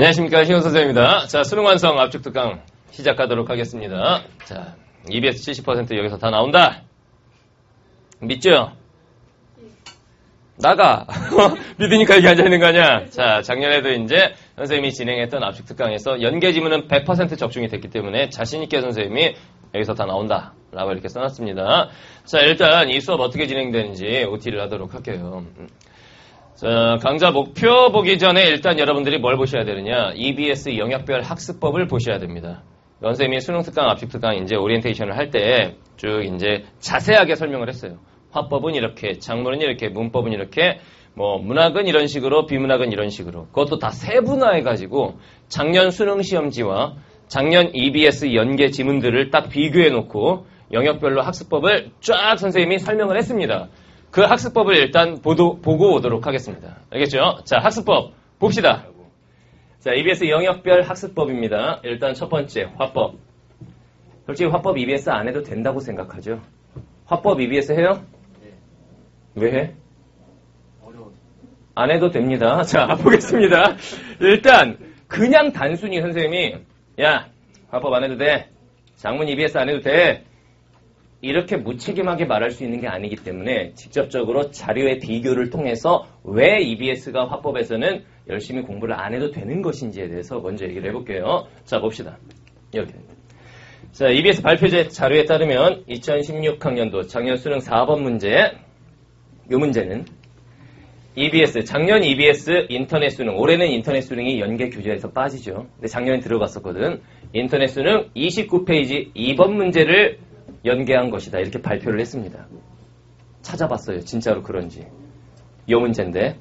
안녕하십니까, 신원 선생입니다. 자, 수능 완성 압축 특강 시작하도록 하겠습니다. 자, EBS 70% 여기서 다 나온다. 믿죠? 나가. 믿으니까 여기 앉아있는 거 아니야? 자, 작년에도 이제 선생님이 진행했던 압축 특강에서 연계 지문은 100% 적중이 됐기 때문에 자신있게 선생님이 여기서 다 나온다. 라고 이렇게 써놨습니다. 자, 일단 이 수업 어떻게 진행되는지 OT를 하도록 할게요. 자, 강좌 목표 보기 전에 일단 여러분들이 뭘 보셔야 되느냐? EBS 영역별 학습법을 보셔야 됩니다. 선생님이 수능 특강, 압축 특강 이제 오리엔테이션을 할 때 쭉 이제 자세하게 설명을 했어요. 화법은 이렇게, 작문은 이렇게, 문법은 이렇게, 뭐 문학은 이런 식으로, 비문학은 이런 식으로. 그것도 다 세분화해가지고 작년 수능 시험지와 작년 EBS 연계 지문들을 딱 비교해놓고 영역별로 학습법을 쫙 선생님이 설명을 했습니다. 그 학습법을 일단 보고 오도록 하겠습니다. 알겠죠? 자, 학습법 봅시다. 자, EBS 영역별 학습법입니다. 일단 첫 번째, 화법. 솔직히 화법 EBS 안 해도 된다고 생각하죠? 화법 EBS 해요? 네. 왜 해? 어려워. 안 해도 됩니다. 자, 보겠습니다. 일단 그냥 단순히 선생님이 야, 화법 안 해도 돼. 작문 EBS 안 해도 돼. 이렇게 무책임하게 말할 수 있는 게 아니기 때문에 직접적으로 자료의 비교를 통해서 왜 EBS가 화법에서는 열심히 공부를 안 해도 되는 것인지에 대해서 먼저 얘기를 해볼게요. 자, 봅시다. 이렇게 됩니다. 자, EBS 발표제 자료에 따르면 2016학년도 작년 수능 4번 문제, 이 문제는 EBS, 작년 EBS 인터넷 수능, 올해는 인터넷 수능이 연계 교재에서 빠지죠. 근데 작년에 들어갔었거든. 인터넷 수능 29페이지 2번 문제를 연계한 것이다. 이렇게 발표를 했습니다. 찾아봤어요. 진짜로 그런지. 이 문제인데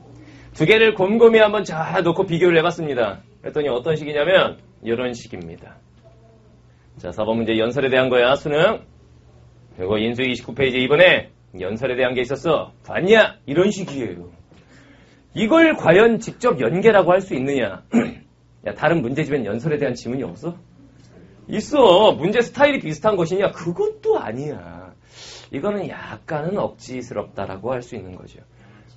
두 개를 곰곰이 한번 잘 놓고 비교를 해봤습니다. 그랬더니 어떤 식이냐면 이런 식입니다. 자, 4번 문제 연설에 대한 거야. 수능. 그리고 인수 29페이지 이번에 연설에 대한 게 있었어. 봤냐? 이런 식이에요. 이걸 과연 직접 연계라고 할 수 있느냐? 야, 다른 문제집엔 연설에 대한 지문이 없어? 있어. 문제 스타일이 비슷한 것이냐? 그것도 아니야. 이거는 약간은 억지스럽다라고 할 수 있는 거죠.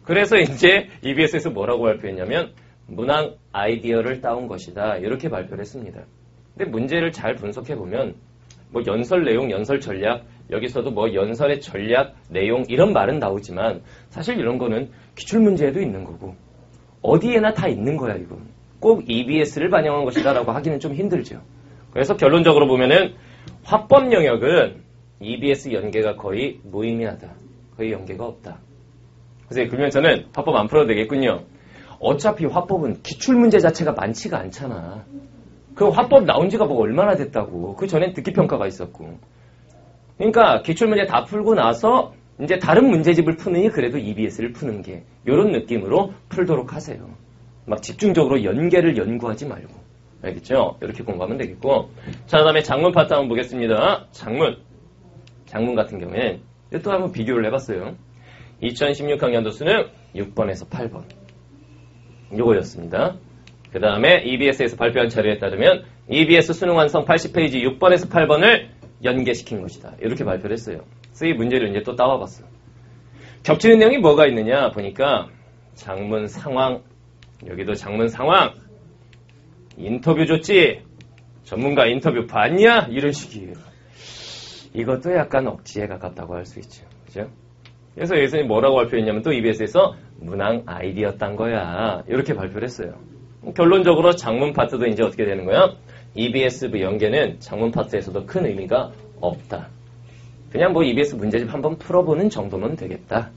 그래서 이제 EBS에서 뭐라고 발표했냐면 문항 아이디어를 따온 것이다. 이렇게 발표를 했습니다. 근데 문제를 잘 분석해보면 뭐 연설 내용, 연설 전략, 여기서도 뭐 연설의 전략, 내용 이런 말은 나오지만 사실 이런 거는 기출문제에도 있는 거고 어디에나 다 있는 거야. 이건 꼭 EBS를 반영한 것이다 라고 하기는 좀 힘들죠. 그래서 결론적으로 보면은 화법 영역은 EBS 연계가 거의 무의미하다. 거의 연계가 없다. 그래서 그러면 저는 화법 안 풀어도 되겠군요. 어차피 화법은 기출문제 자체가 많지가 않잖아. 그 화법 나온 지가 뭐 얼마나 됐다고. 그 전엔 듣기평가가 있었고. 그러니까 기출문제 다 풀고 나서 이제 다른 문제집을 푸느니 그래도 EBS를 푸는 게 이런 느낌으로 풀도록 하세요. 막 집중적으로 연계를 연구하지 말고. 알겠죠? 이렇게 공부하면 되겠고. 자, 그 다음에 장문 파트 한번 보겠습니다. 장문 같은 경우에 또 한번 비교를 해봤어요. 2016학년도 수능 6번에서 8번. 요거였습니다. 그 다음에 EBS에서 발표한 자료에 따르면 EBS 수능 완성 80페이지 6번에서 8번을 연계시킨 것이다. 이렇게 발표를 했어요. 그래서 이 문제를 이제 또 따와봤어. 겹치는 내용이 뭐가 있느냐 보니까 장문 상황, 여기도 장문 상황, 인터뷰 줬지? 전문가 인터뷰 봤냐? 이런 식이에요. 이것도 약간 억지에 가깝다고 할 수 있죠. 그죠? 그래서 여기서 뭐라고 발표했냐면 또 EBS에서 문항 아이디어 딴 거야. 이렇게 발표를 했어요. 결론적으로 장문 파트도 이제 어떻게 되는 거야? EBS 연계는 장문 파트에서도 큰 의미가 없다. 그냥 뭐 EBS 문제집 한번 풀어보는 정도면 되겠다.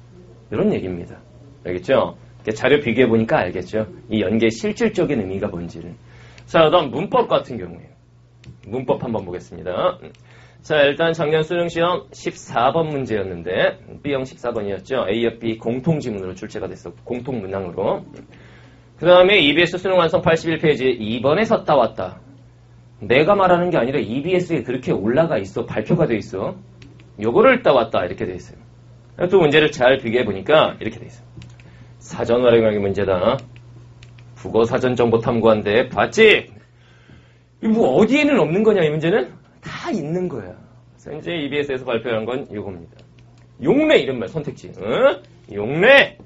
이런 얘기입니다. 알겠죠? 자료 비교해보니까 알겠죠? 이 연계의 실질적인 의미가 뭔지를. 자, 그다음 문법 같은 경우에요. 문법 한번 보겠습니다. 자, 일단 작년 수능시험 14번 문제였는데 B형 14번이었죠. A와 B 공통지문으로 출제가 됐었고 공통문항으로. 그 다음에 EBS 수능 완성 81페이지에 2번에서 따왔다. 내가 말하는 게 아니라 EBS에 그렇게 올라가 있어. 발표가 돼 있어. 요거를 따왔다. 이렇게 돼 있어요. 또 문제를 잘 비교해보니까 이렇게 돼 있어요. 사전 활용하기 문제다. 국어사전 정보탐구한데 봤지? 뭐 어디에는 없는 거냐 이 문제는? 다 있는 거야. 그래서 이제 EBS에서 발표한 건 이겁니다. 용례 이런 말 선택지. 용례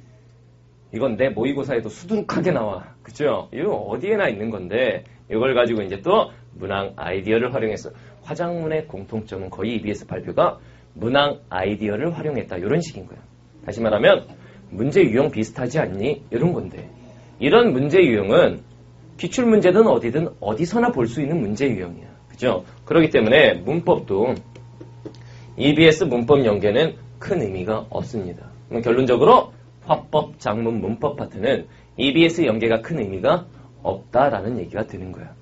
이건 내 모의고사에도 수두룩하게 나와. 그죠? 이거 어디에나 있는 건데 이걸 가지고 이제 또 문항 아이디어를 활용해서 화작문의 공통점은 거의 EBS 발표가 문항 아이디어를 활용했다. 이런 식인 거야. 다시 말하면 문제 유형 비슷하지 않니? 이런 건데 이런 문제 유형은 기출문제든 어디든 어디서나 볼 수 있는 문제 유형이야. 그죠? 그렇기 때문에 문법도 EBS 문법 연계는 큰 의미가 없습니다. 그럼 결론적으로 화법, 작문, 문법 파트는 EBS 연계가 큰 의미가 없다라는 얘기가 되는 거야.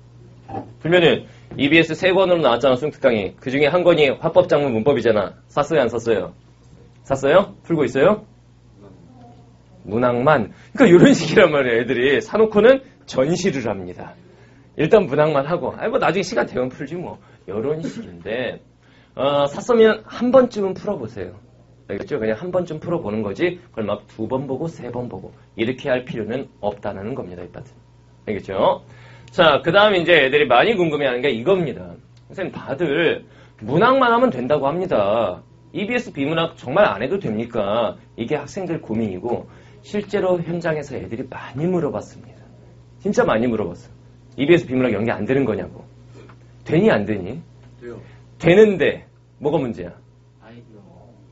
그러면은 EBS 3권으로 나왔잖아, 수능특 강의. 그 중에 한 권이 화법, 작문, 문법이잖아. 샀어요, 안 샀어요? 샀어요? 풀고 있어요? 문항만. 그러니까 이런 식이란 말이에요. 애들이 사놓고는 전시를 합니다. 일단 문항만 하고, 뭐 나중에 시간 되면 풀지 뭐. 이런 식인데, 샀으면 한 번쯤은 풀어보세요. 알겠죠? 그냥 한 번쯤 풀어보는 거지, 그걸 막 2번 보고, 3번 보고, 이렇게 할 필요는 없다는 겁니다, 이 파트. 알겠죠? 자, 그 다음에 이제 애들이 많이 궁금해하는 게 이겁니다. 선생님, 다들 문항만 하면 된다고 합니다. EBS 비문학 정말 안 해도 됩니까? 이게 학생들 고민이고, 실제로 현장에서 애들이 많이 물어봤습니다. 진짜 많이 물어봤어. EBS 비문학 연계 안 되는 거냐고. 되니 안 되니? 돼요. 되는데 뭐가 문제야?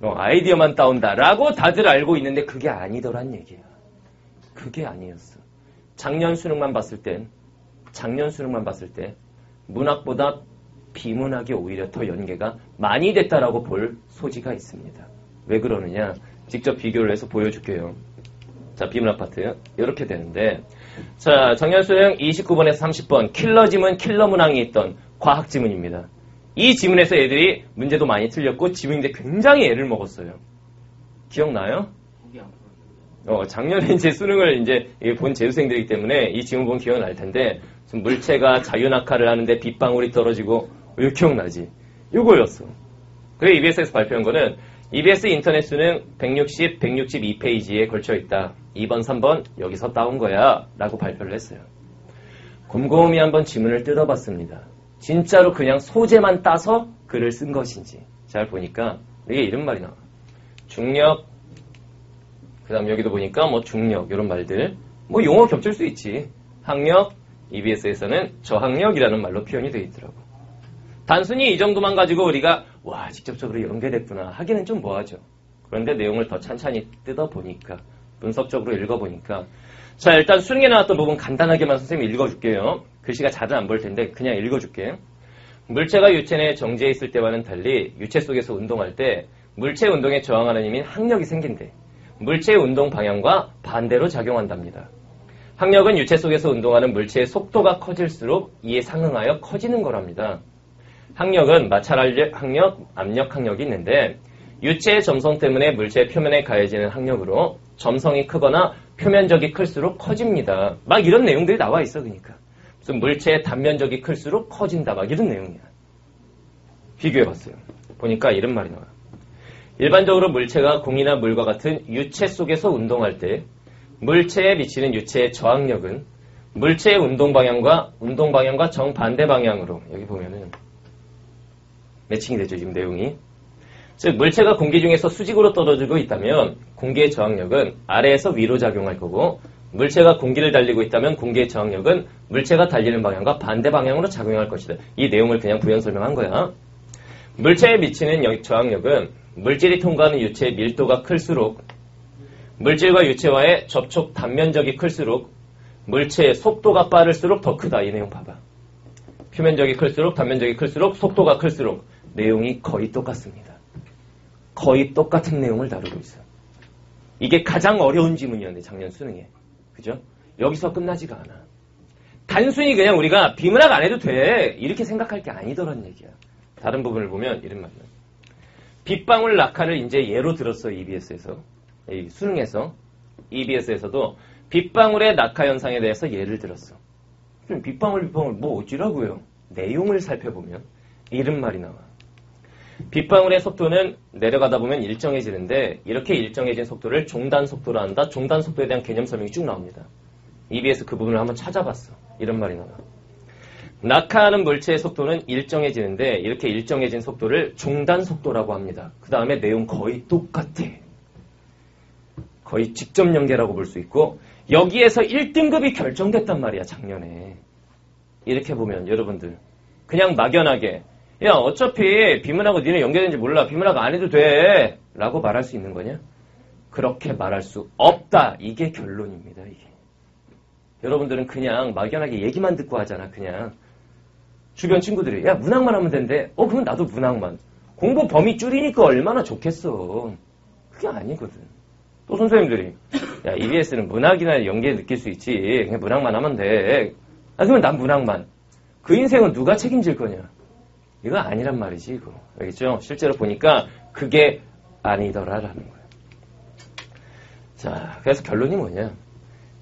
아이디어만 따온다라고 다들 알고 있는데 그게 아니더란 얘기야. 그게 아니었어. 작년 수능만 봤을 때 문학보다 비문학이 오히려 더 연계가 많이 됐다라고 볼 소지가 있습니다. 왜 그러느냐? 직접 비교를 해서 보여줄게요. 자, 비문학 파트 이렇게 되는데, 자, 작년 수능 29번에서 30번 킬러 지문, 킬러 문항이 있던 과학 지문입니다. 이 지문에서 애들이 문제도 많이 틀렸고 지문인데 굉장히 애를 먹었어요. 기억나요? 작년에 이제 수능을 이제 본 재수생들이기 때문에 이 지문 보면 기억날 텐데, 물체가 자유낙하를 하는데 빗방울이 떨어지고, 왜 기억나지? 요거였어. 그래 EBS에서 발표한 거는 EBS 인터넷 수능 160, 162페이지에 걸쳐 있다. 2번, 3번 여기서 따온 거야 라고 발표를 했어요. 곰곰이 한번 지문을 뜯어봤습니다. 진짜로 그냥 소재만 따서 글을 쓴 것인지. 잘 보니까 이게 이런 말이 나와. 중력, 그 다음 여기도 보니까 뭐 중력 이런 말들, 뭐 용어 겹칠 수 있지. 학력, EBS에서는 저학력이라는 말로 표현이 되어 있더라고. 단순히 이 정도만 가지고 우리가 와 직접적으로 연계됐구나 하기는 좀 뭐하죠. 그런데 내용을 더 찬찬히 뜯어보니까, 분석적으로 읽어보니까, 자, 일단 수능에 나왔던 부분 간단하게만 선생님이 읽어줄게요. 글씨가 잘은 안 보일 텐데 그냥 읽어줄게. 물체가 유체 내에 정지해 있을 때와는 달리 유체 속에서 운동할 때 물체 운동에 저항하는 힘인 항력이 생긴대. 물체의 운동 방향과 반대로 작용한답니다. 항력은 유체 속에서 운동하는 물체의 속도가 커질수록 이에 상응하여 커지는 거랍니다. 항력은 마찰 항력, 압력 항력이 있는데, 유체의 점성 때문에 물체의 표면에 가해지는 항력으로 점성이 크거나 표면적이 클수록 커집니다. 막 이런 내용들이 나와 있어. 그러니까 무슨 물체의 단면적이 클수록 커진다 막 이런 내용이야. 비교해봤어요. 보니까 이런 말이 나와요. 일반적으로 물체가 공이나 물과 같은 유체 속에서 운동할 때 물체에 미치는 유체의 저항력은 물체의 운동 방향과 정반대 방향으로, 여기 보면은 매칭이 되죠, 지금 내용이. 즉 물체가 공기 중에서 수직으로 떨어지고 있다면 공기의 저항력은 아래에서 위로 작용할 거고, 물체가 공기를 달리고 있다면 공기의 저항력은 물체가 달리는 방향과 반대 방향으로 작용할 것이다. 이 내용을 그냥 부연 설명한 거야. 물체에 미치는 저항력은 물질이 통과하는 유체의 밀도가 클수록, 물질과 유체와의 접촉 단면적이 클수록, 물체의 속도가 빠를수록 더 크다. 이 내용 봐봐. 표면적이 클수록, 단면적이 클수록, 속도가 클수록. 내용이 거의 똑같습니다. 거의 똑같은 내용을 다루고 있어요. 이게 가장 어려운 지문이었네, 작년 수능에. 그죠? 여기서 끝나지가 않아. 단순히 그냥 우리가 비문학 안 해도 돼, 이렇게 생각할 게 아니더란 얘기야. 다른 부분을 보면 이런 말이야. 빗방울 낙하를 이제 예로 들었어, EBS에서. 이 수능에서. EBS에서도 빗방울의 낙하 현상에 대해서 예를 들었어. 그럼 빗방울 뭐 어찌라고요? 내용을 살펴보면 이런 말이 나와. 빗방울의 속도는 내려가다 보면 일정해지는데, 이렇게 일정해진 속도를 종단 속도로 한다. 종단 속도에 대한 개념 설명이 쭉 나옵니다. EBS 그 부분을 한번 찾아봤어. 이런 말이 나와. 낙하하는 물체의 속도는 일정해지는데, 이렇게 일정해진 속도를 종단 속도라고 합니다. 그 다음에 내용 거의 똑같아. 거의 직접 연계라고 볼 수 있고 여기에서 1등급이 결정됐단 말이야 작년에. 이렇게 보면 여러분들 그냥 막연하게 야 어차피 비문학은 니네 연계되는지 몰라 비문학 안 해도 돼 라고 말할 수 있는 거냐? 그렇게 말할 수 없다. 이게 결론입니다. 이게. 여러분들은 그냥 막연하게 얘기만 듣고 하잖아. 그냥 주변 친구들이 야 문학만 하면 된대. 그럼 나도 문학만. 공부 범위 줄이니까 얼마나 좋겠어. 그게 아니거든. 또 선생님들이 야 EBS는 문학이나 연계 느낄 수 있지. 그냥 문학만 하면 돼. 그러면 난 문학만. 그 인생은 누가 책임질 거냐. 이거 아니란 말이지. 이거. 알겠죠? 실제로 보니까 그게 아니더라라는 거야. 자, 그래서 결론이 뭐냐.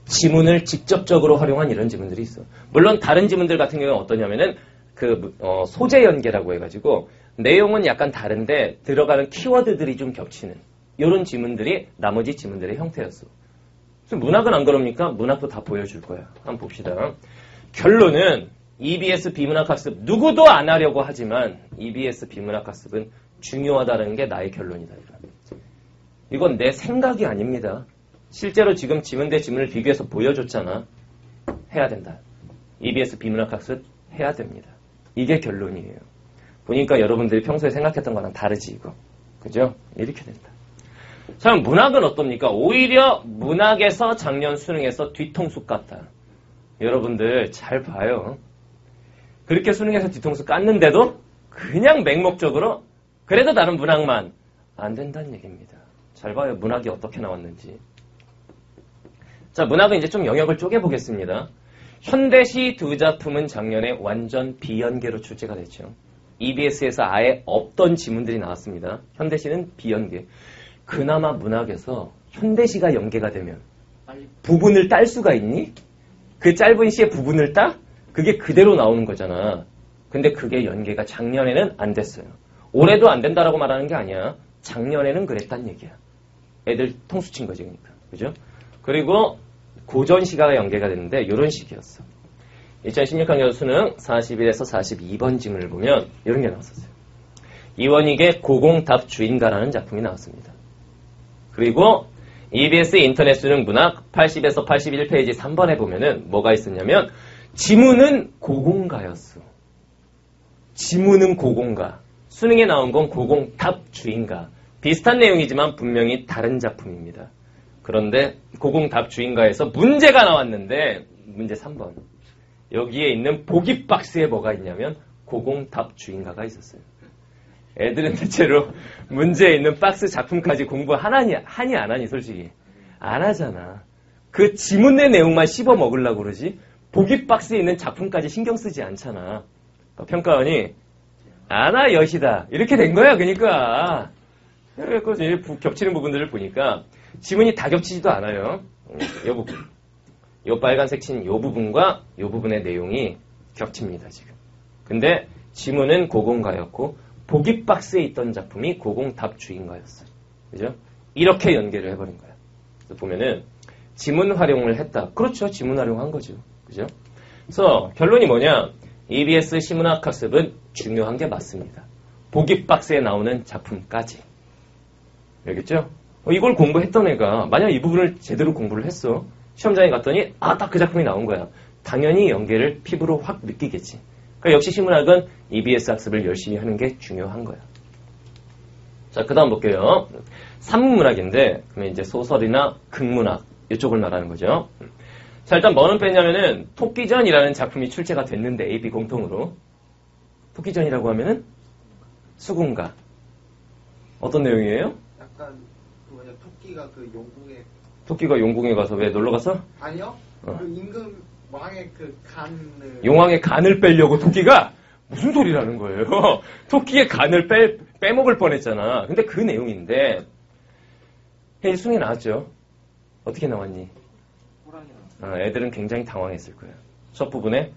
지문을 직접적으로 활용한 이런 지문들이 있어. 물론 다른 지문들 같은 경우는 어떠냐면은 소재 연계라고 해가지고 내용은 약간 다른데 들어가는 키워드들이 좀 겹치는 이런 지문들이 나머지 지문들의 형태였어. 그래서 문학은 안 그럽니까? 문학도 다 보여줄 거야. 한번 봅시다. 결론은 EBS 비문학학습 누구도 안 하려고 하지만 EBS 비문학학습은 중요하다는 게 나의 결론이다. 이건 내 생각이 아닙니다. 실제로 지금 지문 대 지문을 비교해서 보여줬잖아. 해야 된다. EBS 비문학학습 해야 됩니다. 이게 결론이에요. 보니까 여러분들이 평소에 생각했던 거랑 다르지 이거. 그죠? 이렇게 된다. 자, 문학은 어떻습니까? 오히려 문학에서 작년 수능에서 뒤통수 깠다. 여러분들 잘 봐요. 그렇게 수능에서 뒤통수 깠는데도 그냥 맹목적으로 그래도 나는 문학만 안 된다는 얘기입니다. 잘 봐요. 문학이 어떻게 나왔는지. 자, 문학은 이제 좀 영역을 쪼개보겠습니다. 현대시 두 작품은 작년에 완전 비연계로 출제가 됐죠. EBS에서 아예 없던 지문들이 나왔습니다. 현대시는 비연계. 그나마 문학에서 현대시가 연계가 되면 부분을 딸 수가 있니? 그 짧은 시의 부분을 따? 그게 그대로 나오는 거잖아. 근데 그게 연계가 작년에는 안 됐어요. 올해도 안 된다라고 말하는 게 아니야. 작년에는 그랬단 얘기야. 애들 통수 친 거지, 그러니까. 그죠? 그리고 고전 시가가 연계가 됐는데 이런 식이었어. 2016학년 수능 41에서 42번 지문을 보면 이런 게 나왔었어요. 이원익의 고공답 주인가라는 작품이 나왔습니다. 그리고 EBS 인터넷 수능 문학 80에서 81페이지 3번에 보면은 뭐가 있었냐면 지문은 고공가였어. 지문은 고공가. 수능에 나온 건 고공답 주인가. 비슷한 내용이지만 분명히 다른 작품입니다. 그런데 고공답 주인가에서 문제가 나왔는데 문제 3번. 여기에 있는 보기 박스에 뭐가 있냐면 고공답 주인가가 있었어요. 애들은 대체로 문제에 있는 박스 작품까지 공부 하니 안 하니 솔직히 안 하잖아. 그 지문 내 내용만 씹어 먹으려고 그러지 보기 박스에 있는 작품까지 신경 쓰지 않잖아. 평가원이 아나 여시다 이렇게 된 거야. 그러니까 그래서 겹치는 부분들을 보니까 지문이 다 겹치지도 않아요. 이 부분, 이 빨간색 친 이 부분과 이 부분의 내용이 겹칩니다 지금. 근데 지문은 고공가였고 보기 박스에 있던 작품이 고공답 주인가였어요. 그죠? 이렇게 연계를 해버린 거야. 그래서 보면은 지문 활용을 했다. 그렇죠. 지문 활용한 거죠. 그죠? 그래서 결론이 뭐냐? EBS 시문학 학습은 중요한 게 맞습니다. 보기 박스에 나오는 작품까지. 알겠죠? 이걸 공부했던 애가 만약 이 부분을 제대로 공부를 했어. 시험장에 갔더니 딱 그 작품이 나온 거야. 당연히 연계를 피부로 확 느끼겠지. 그러니까 역시 시문학은 EBS 학습을 열심히 하는 게 중요한 거야. 자, 그 다음 볼게요. 산문문학인데 그러면 이제 소설이나 극문학 이쪽을 말하는 거죠. 자, 일단 뭐는 뺐냐면은 토끼전이라는 작품이 출제가 됐는데 AB 공통으로 토끼전이라고 하면은 수군가 어떤 내용이에요? 약간 토끼가 용궁에 가서 왜 놀러 갔어? 아니요. 그 임금 왕의 그 간을 용왕의 간을 빼려고 토끼가 무슨 소리라는 거예요? 토끼의 간을 빼먹을 뻔했잖아. 근데 그 내용인데 수능에 나왔죠. 어떻게 나왔니? 애들은 굉장히 당황했을 거예요. 첫 부분에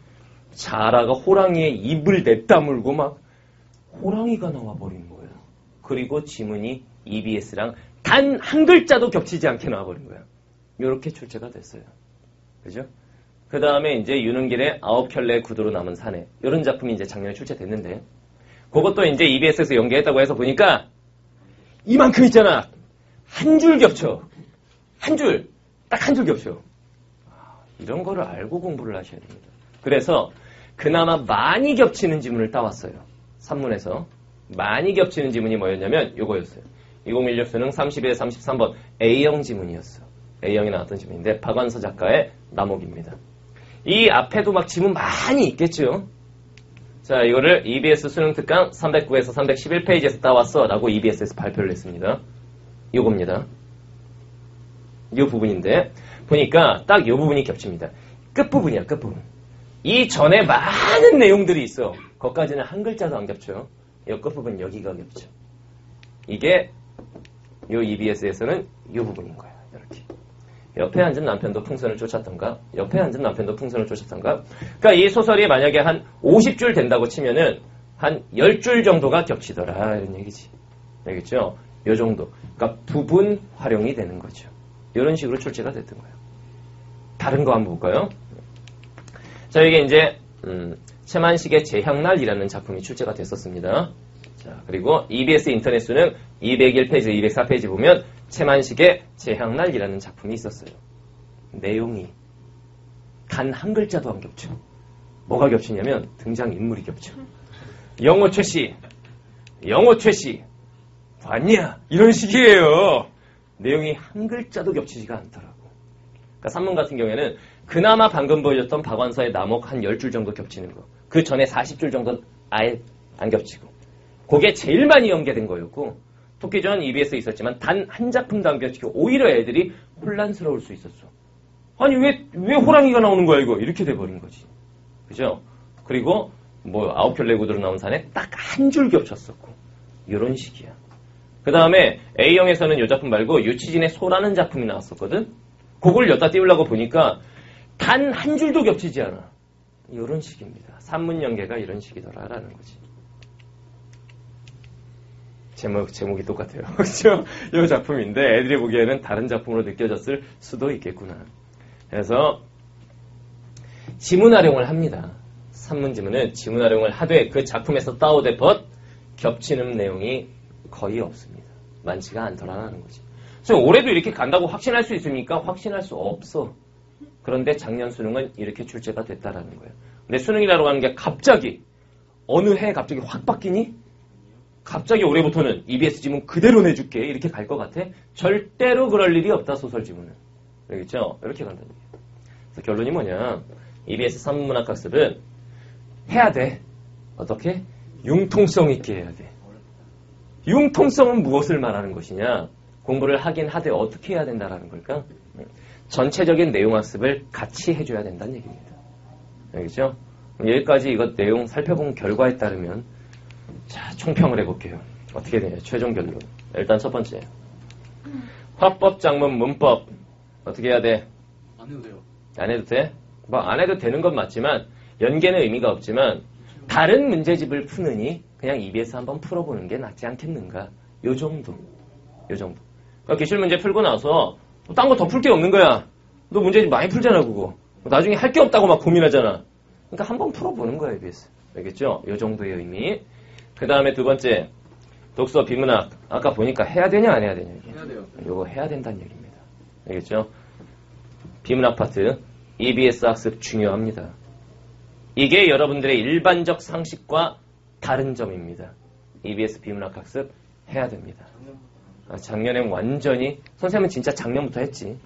자라가 호랑이의 입을 내다물고 막 호랑이가 나와버린 거예요. 그리고 지문이 EBS랑 단 한 글자도 겹치지 않게 나와버린 거야. 이렇게 출제가 됐어요. 그죠? 그 다음에 이제 유능길의 9켤레 구도로 남은 사내. 이런 작품이 이제 작년에 출제됐는데, 그것도 이제 EBS에서 연계했다고 해서 보니까 이만큼 있잖아. 한 줄 겹쳐. 한 줄, 딱 한 줄 겹쳐. 이런 거를 알고 공부를 하셔야 됩니다. 그래서 그나마 많이 겹치는 지문을 따왔어요. 산문에서. 많이 겹치는 지문이 뭐였냐면 요거였어요. 2016 수능 31, 33번 A형 지문이었어. A형이 나왔던 지문인데 박완서 작가의 남옥입니다. 이 앞에도 막 지문 많이 있겠죠. 자, 이거를 EBS 수능 특강 309에서 311페이지에서 따왔어 라고 EBS에서 발표를 했습니다. 요겁니다. 이 부분인데 보니까 딱 이 부분이 겹칩니다. 끝부분이야, 끝부분. 이 전에 많은 내용들이 있어. 거기까지는 한 글자도 안 겹쳐요. 이 끝부분 여기가 겹쳐. 이게 요 EBS에서는 이 부분인 거야. 이렇게. 옆에 앉은 남편도 풍선을 쫓았던가, 옆에 앉은 남편도 풍선을 쫓았던가. 그러니까 이 소설이 만약에 한 50줄 된다고 치면은 한 10줄 정도가 겹치더라. 이런 얘기지. 알겠죠? 요 정도. 그러니까 부분 활용이 되는 거죠. 이런 식으로 출제가 됐던 거예요. 다른 거 한번 볼까요? 자, 이게 이제 최만식의 재향날이라는 작품이 출제가 됐었습니다. 자, 그리고 EBS 인터넷 수능 201페이지, 204페이지 보면 최만식의 재향날이라는 작품이 있었어요. 내용이 단 한 글자도 안 겹쳐. 뭐가 겹치냐면 등장인물이 겹쳐. 영호 최씨, 영호 최씨, 봤냐? 이런 식이에요. 내용이 한 글자도 겹치지가 않더라고. 그러니까 산문 같은 경우에는 그나마 방금 보여줬던 박완서의 남옥 한 10줄 정도 겹치는 거. 그 전에 40줄 정도는 아예 안 겹치고. 그게 제일 많이 연계된 거였고 토끼전 EBS에 있었지만 단 한 작품도 안 겹치고 오히려 애들이 혼란스러울 수 있었어. 아니 왜 호랑이가 나오는 거야 이거. 이렇게 돼버린 거지. 그죠? 그리고 뭐 아홉결 내구도로 나온 산에 딱 한 줄 겹쳤었고. 이런 식이야. 그 다음에 A형에서는 이 작품 말고 유치진의 소라는 작품이 나왔었거든. 그걸 여기다 띄우려고 보니까 단 한 줄도 겹치지 않아. 이런 식입니다. 산문 연계가 이런 식이더라라는 거지. 제목이 똑같아요. 그렇죠? 이 작품인데 애들이 보기에는 다른 작품으로 느껴졌을 수도 있겠구나. 그래서 지문 활용을 합니다. 산문 지문은 지문 활용을 하되 그 작품에서 따오되 벗 겹치는 내용이 거의 없습니다. 많지가 않더라는 거지. 그래서 올해도 이렇게 간다고 확신할 수 있습니까? 확신할 수 없어. 그런데 작년 수능은 이렇게 출제가 됐다라는 거예요. 근데 수능이라고 하는 게 갑자기 어느 해에 갑자기 확 바뀌니? 갑자기 올해부터는 EBS 지문 그대로 내줄게 이렇게 갈 것 같아? 절대로 그럴 일이 없다. 소설 지문은. 알겠죠? 이렇게 간다는 거예요. 그래서 결론이 뭐냐? EBS 산문문학학습은 해야 돼. 어떻게? 융통성 있게 해야 돼. 융통성은 무엇을 말하는 것이냐? 공부를 하긴 하되 어떻게 해야 된다라는 걸까? 전체적인 내용 학습을 같이 해줘야 된다는 얘기입니다. 알겠죠? 여기까지 이것 내용 살펴본 결과에 따르면 자, 총평을 해볼게요. 어떻게 되냐? 최종 결론. 일단 첫 번째. 화법, 작문, 문법 어떻게 해야 돼? 안 해도 돼요. 안 해도 돼? 뭐 안 해도 되는 건 맞지만 연계는 의미가 없지만 다른 문제집을 푸느니 그냥 EBS 한번 풀어보는 게 낫지 않겠는가? 요 정도. 그러니까 기출 문제 풀고 나서 딴 거 더 풀 게 없는 거야. 너 문제집 많이 풀잖아 그거. 나중에 할 게 없다고 막 고민하잖아. 그러니까 한번 풀어보는 거야 EBS. 알겠죠? 요 정도의 의미. 그 다음에 두 번째. 독서, 비문학. 아까 보니까 해야 되냐 안 해야 되냐. 해야 돼요. 요거 해야 된다는 얘기입니다. 알겠죠? 비문학 파트. EBS 학습 중요합니다. 이게 여러분들의 일반적 상식과 다른 점입니다. EBS 비문학 학습 해야 됩니다. 작년엔 완전히 선생님은 진짜 작년부터 했지.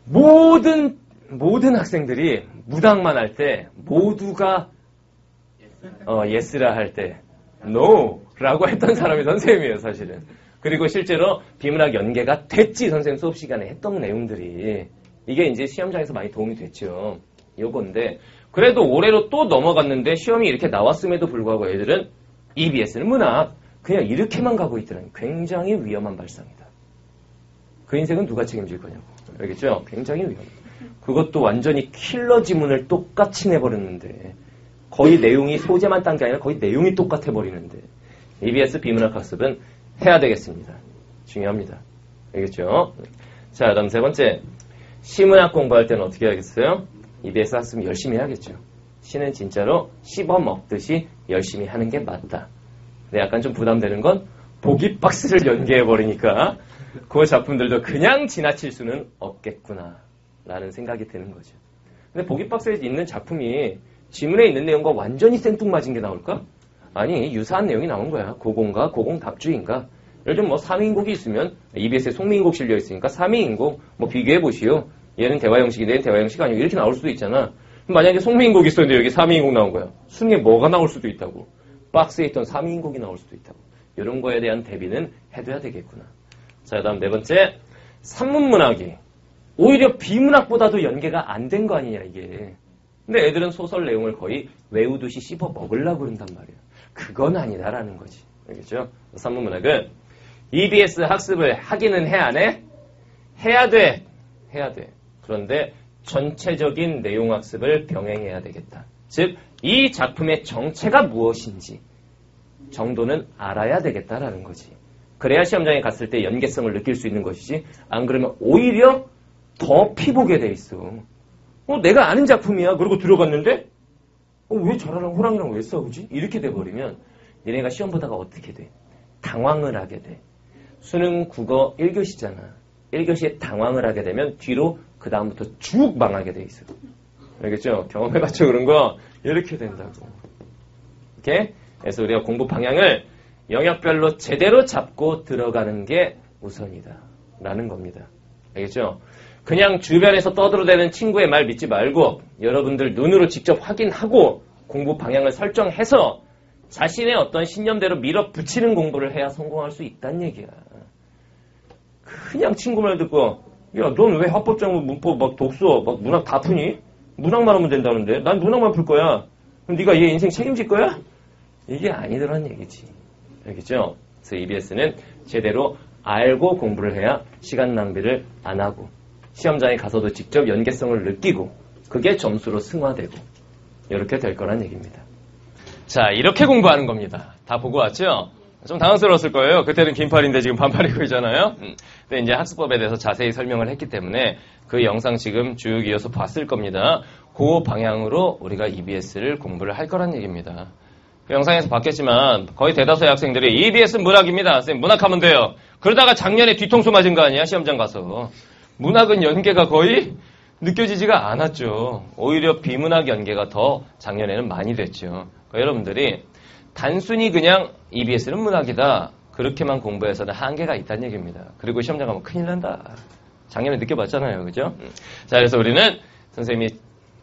모든 학생들이 무당만 할 때 모두가 예스라 할 때 no라고 했던 사람이 선생님이에요 사실은. 그리고 실제로 비문학 연계가 됐지. 선생님 수업 시간에 했던 내용들이. 이게 이제 시험장에서 많이 도움이 됐죠. 요건데 그래도 올해로 또 넘어갔는데 시험이 이렇게 나왔음에도 불구하고 애들은 EBS는 문학 그냥 이렇게만 가고 있더라니. 굉장히 위험한 발상이다. 그 인생은 누가 책임질 거냐고. 알겠죠? 굉장히 위험해. 그것도 완전히 킬러 지문을 똑같이 내버렸는데 거의 내용이 소재만 딴 게 아니라 거의 내용이 똑같아 버리는데 EBS 비문학 학습은 해야 되겠습니다. 중요합니다. 알겠죠? 자, 그다음 세 번째. 시문학 공부할 때는 어떻게 해야겠어요? EBS 학습 열심히 해야겠죠. 시는 진짜로 씹어먹듯이 열심히 하는 게 맞다. 근데 약간 좀 부담되는 건 보기 박스를 연계해버리니까 그 작품들도 그냥 지나칠 수는 없겠구나 라는 생각이 드는 거죠. 근데 보기 박스에 있는 작품이 지문에 있는 내용과 완전히 생뚱맞은 게 나올까? 아니, 유사한 내용이 나온 거야. 고공과 고공 답주인가. 예를 들면 뭐 3위인곡이 있으면 EBS에 송미인곡 실려 있으니까 3위인곡 뭐 비교해 보시오. 얘는 대화 형식인데 얘는 대화 형식이 아니고 이렇게 나올 수도 있잖아. 만약에 송미인곡이 있었는데 여기 3위인곡 나온 거야. 순위에 뭐가 나올 수도 있다고. 박스에 있던 3위인곡이 나올 수도 있다고. 이런 거에 대한 대비는 해둬야 되겠구나. 자, 다음 네 번째. 산문문학이 오히려 비문학보다도 연계가 안 된 거 아니냐 이게. 근데 애들은 소설 내용을 거의 외우듯이 씹어 먹으려고 그런단 말이야. 그건 아니다라는 거지. 알겠죠? 산문문학은 EBS 학습을 하기는 해 안 해? 해야 돼. 해야 돼. 그런데 전체적인 내용 학습을 병행해야 되겠다. 즉, 이 작품의 정체가 무엇인지 정도는 알아야 되겠다라는 거지. 그래야 시험장에 갔을 때 연계성을 느낄 수 있는 것이지. 안 그러면 오히려 더 피보게 돼 있어. 내가 아는 작품이야. 그러고 들어갔는데 왜 저랑 호랑이랑 왜 싸우지? 이렇게 돼버리면 얘네가 시험 보다가 어떻게 돼? 당황을 하게 돼. 수능 국어 1교시잖아. 1교시에 당황을 하게 되면 뒤로 그 다음부터 쭉 망하게 돼 있어. 알겠죠? 경험해봤죠? 그런 거 이렇게 된다고. 이렇게? 그래서 우리가 공부 방향을 영역별로 제대로 잡고 들어가는 게 우선이다 라는 겁니다. 알겠죠? 그냥 주변에서 떠들어대는 친구의 말 믿지 말고 여러분들 눈으로 직접 확인하고 공부 방향을 설정해서 자신의 어떤 신념대로 밀어붙이는 공부를 해야 성공할 수 있다는 얘기야. 그냥 친구 말 듣고 야, 넌 왜 합법적으로 문법 막 독서 막 문학 다 푸니? 문학만 하면 된다는데 난 문학만 풀 거야. 그럼 네가 얘 인생 책임질 거야? 이게 아니더란 얘기지. 알겠죠? 그래서 EBS는 제대로 알고 공부를 해야 시간 낭비를 안 하고 시험장에 가서도 직접 연계성을 느끼고 그게 점수로 승화되고 이렇게 될 거란 얘기입니다. 자, 이렇게 공부하는 겁니다. 다 보고 왔죠? 좀 당황스러웠을 거예요. 그때는 긴팔인데 지금 반팔이고 있잖아요. 근데 이제 학습법에 대해서 자세히 설명을 했기 때문에 그 영상 지금 쭉 이어서 봤을 겁니다. 그 방향으로 우리가 EBS를 공부를 할 거란 얘기입니다. 그 영상에서 봤겠지만 거의 대다수의 학생들이 EBS는 문학입니다. 선생님 문학하면 돼요. 그러다가 작년에 뒤통수 맞은 거 아니야? 시험장 가서. 문학은 연계가 거의 느껴지지가 않았죠. 오히려 비문학 연계가 더 작년에는 많이 됐죠. 그러니까 여러분들이 단순히 그냥 EBS는 문학이다. 그렇게만 공부해서는 한계가 있다는 얘기입니다. 그리고 시험장 가면 큰일 난다. 작년에 느껴봤잖아요. 그죠? 자, 그래서 우리는 선생님이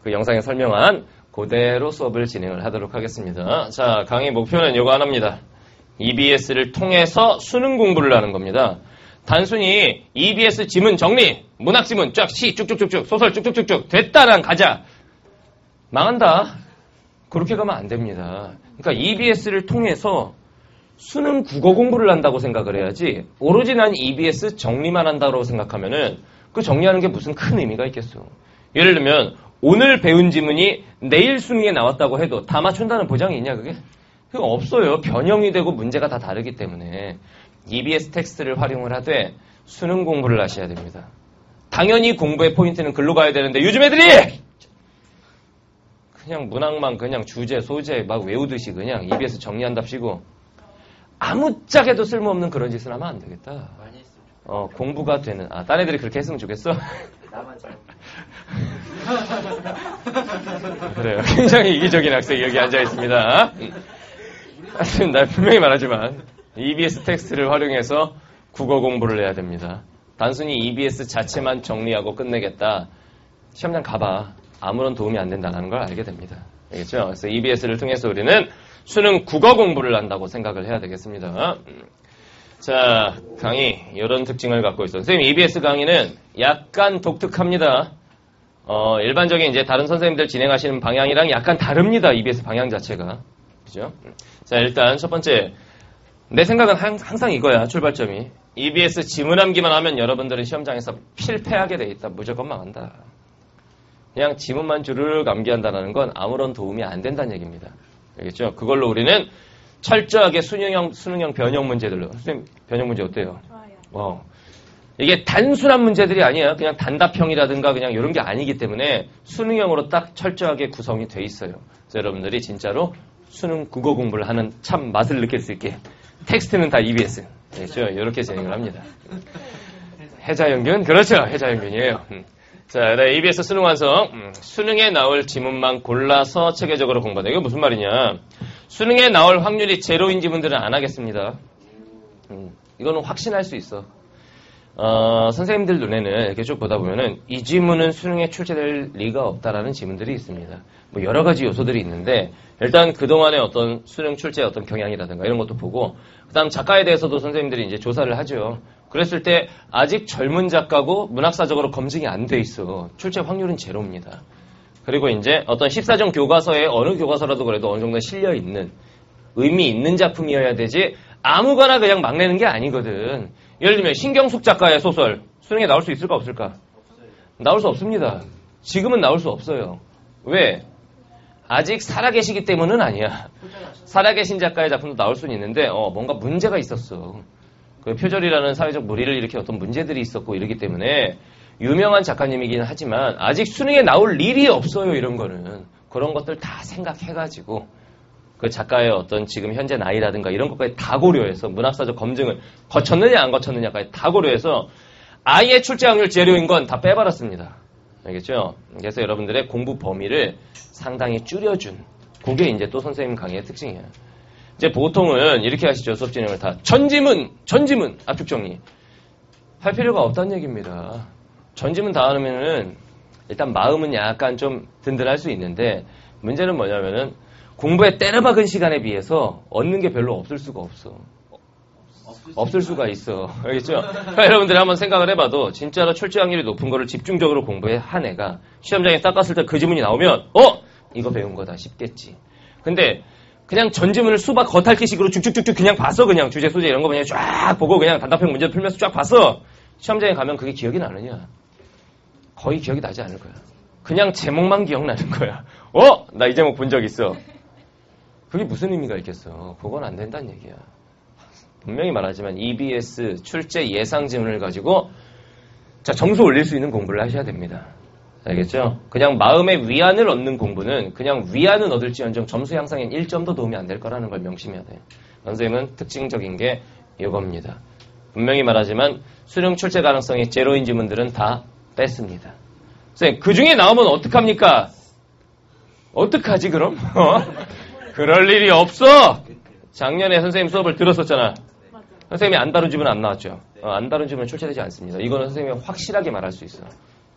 그 영상에 설명한 그대로 수업을 진행을 하도록 하겠습니다. 자, 강의 목표는 요거 하나입니다. EBS를 통해서 수능 공부를 하는 겁니다. 단순히 EBS 지문 정리, 문학 지문 쫙 시 쭉쭉쭉쭉, 소설 쭉쭉쭉쭉 됐다 난 가자. 망한다. 그렇게 가면 안 됩니다. 그러니까 EBS를 통해서 수능 국어 공부를 한다고 생각을 해야지 오로지 난 EBS 정리만 한다고 생각하면은 그 정리하는 게 무슨 큰 의미가 있겠어. 예를 들면 오늘 배운 지문이 내일 수능에 나왔다고 해도 다 맞춘다는 보장이 있냐 그게? 그거 없어요. 변형이 되고 문제가 다 다르기 때문에 EBS 텍스트를 활용을 하되 수능 공부를 하셔야 됩니다. 당연히 공부의 포인트는 글로 가야 되는데 요즘 애들이 그냥 문학만 그냥 주제, 소재 막 외우듯이 그냥 EBS 정리한답시고 아무짝에도 쓸모없는 그런 짓을 하면 안 되겠다. 많이 했으면 공부가 되는. 딴 애들이 그렇게 했으면 좋겠어? 나만 잘. 그래요. 굉장히 이기적인 학생이 여기 앉아 있습니다. 하여튼 날 분명히 말하지만 EBS 텍스트를 활용해서 국어 공부를 해야 됩니다. 단순히 EBS 자체만 정리하고 끝내겠다. 시험장 가봐. 아무런 도움이 안 된다는 걸 알게 됩니다. 알겠죠? 그래서 EBS를 통해서 우리는 수능 국어 공부를 한다고 생각을 해야 되겠습니다. 자, 강의 이런 특징을 갖고 있어요. 선생님 EBS 강의는 약간 독특합니다. 일반적인 이제 다른 선생님들 진행하시는 방향이랑 약간 다릅니다. EBS 방향 자체가. 그죠? 자, 일단 첫 번째. 내 생각은 항상 이거야. 출발점이. EBS 지문 암기만 하면 여러분들은 시험장에서 필패하게 돼 있다. 무조건 망한다. 그냥 지문만 주르륵 암기한다는 건 아무런 도움이 안 된다는 얘기입니다. 알겠죠? 그걸로 우리는 철저하게 수능형 변형 문제들로. 선생님, 변형 문제 어때요? 좋아요. 이게 단순한 문제들이 아니에요. 그냥 단답형이라든가 그냥 이런 게 아니기 때문에 수능형으로 딱 철저하게 구성이 돼 있어요. 그래서 여러분들이 진짜로 수능 국어 공부를 하는 참 맛을 느낄 수 있게 텍스트는 다 EBS. 그렇죠? 이렇게 진행을 합니다. 해자연균? 그렇죠. 해자연균이에요. 자, EBS 수능 완성. 수능에 나올 지문만 골라서 체계적으로 공부한다. 이거 무슨 말이냐. 수능에 나올 확률이 제로인 지문들은 안 하겠습니다. 이거는 확신할 수 있어. 선생님들 눈에는 이렇게 쭉 보다 보면은 이 지문은 수능에 출제될 리가 없다라는 지문들이 있습니다. 뭐 여러 가지 요소들이 있는데 일단 그동안의 어떤 수능 출제의 어떤 경향이라든가 이런 것도 보고 그다음 작가에 대해서도 선생님들이 이제 조사를 하죠. 그랬을 때 아직 젊은 작가고 문학사적으로 검증이 안 돼 있어. 출제 확률은 제로입니다. 그리고 이제 어떤 14종 교과서에 어느 교과서라도 그래도 어느 정도 실려 있는 의미 있는 작품이어야 되지 아무거나 그냥 막 내는 게 아니거든. 예를 들면 신경숙 작가의 소설 수능에 나올 수 있을까 없을까? 나올 수 없습니다. 지금은 나올 수 없어요. 왜? 아직 살아계시기 때문은 아니야. 살아계신 작가의 작품도 나올 수는 있는데 뭔가 문제가 있었어. 그 표절이라는 사회적 무리를 일으킨 어떤 문제들이 있었고 이러기 때문에 유명한 작가님이긴 하지만 아직 수능에 나올 일이 없어요. 이런 거는. 그런 것들 다 생각해가지고 그 작가의 어떤 지금 현재 나이라든가 이런 것까지 다 고려해서 문학사적 검증을 거쳤느냐 안 거쳤느냐까지 다 고려해서 아예 출제 확률 제로인 건 다 빼버렸습니다. 알겠죠? 그래서 여러분들의 공부 범위를 상당히 줄여준 그게 이제 또 선생님 강의의 특징이에요. 이제 보통은 이렇게 하시죠. 수업 진행을 다 전지문 압축 정리 할 필요가 없다는 얘기입니다. 전지문 다 하면은 일단 마음은 약간 좀 든든할 수 있는데 문제는 뭐냐면은 공부에 때려박은 시간에 비해서 얻는 게 별로 없을 수가 없어. 없을 수가 있어. 알겠죠? 그러니까 여러분들이 한번 생각을 해봐도 진짜로 출제 확률이 높은 거를 집중적으로 공부해 한 애가 시험장에 딱 갔을 때 그 지문이 나오면 이거 배운 거다 싶겠지. 근데 그냥 전 지문을 수박 겉핥기식으로 쭉쭉쭉쭉 그냥 봤어. 그냥 주제 소재 이런 거 그냥 쫙 보고 그냥 단답형 문제 풀면서 쫙 봤어. 시험장에 가면 그게 기억이 나느냐? 거의 기억이 나지 않을 거야. 그냥 제목만 기억나는 거야. 나 이 제목 본 적 있어. 그게 무슨 의미가 있겠어. 그건 안 된다는 얘기야. 분명히 말하지만 EBS 출제 예상 지문을 가지고 점수 올릴 수 있는 공부를 하셔야 됩니다. 알겠죠? 그냥 마음의 위안을 얻는 공부는 그냥 위안은 얻을지언정 점수 향상엔 1점도 도움이 안 될 거라는 걸 명심해야 돼요. 선생님은 특징적인 게 이겁니다. 분명히 말하지만 수능 출제 가능성이 제로인 지문들은 다 뺐습니다. 선생님 그 중에 나오면 어떡합니까? 어떡하지 그럼? 그럴 일이 없어! 작년에 선생님 수업을 들었었잖아. 선생님이 안 다룬 지문은 안 나왔죠. 안 다룬 지문은 출제되지 않습니다. 이거는 선생님이 확실하게 말할 수 있어.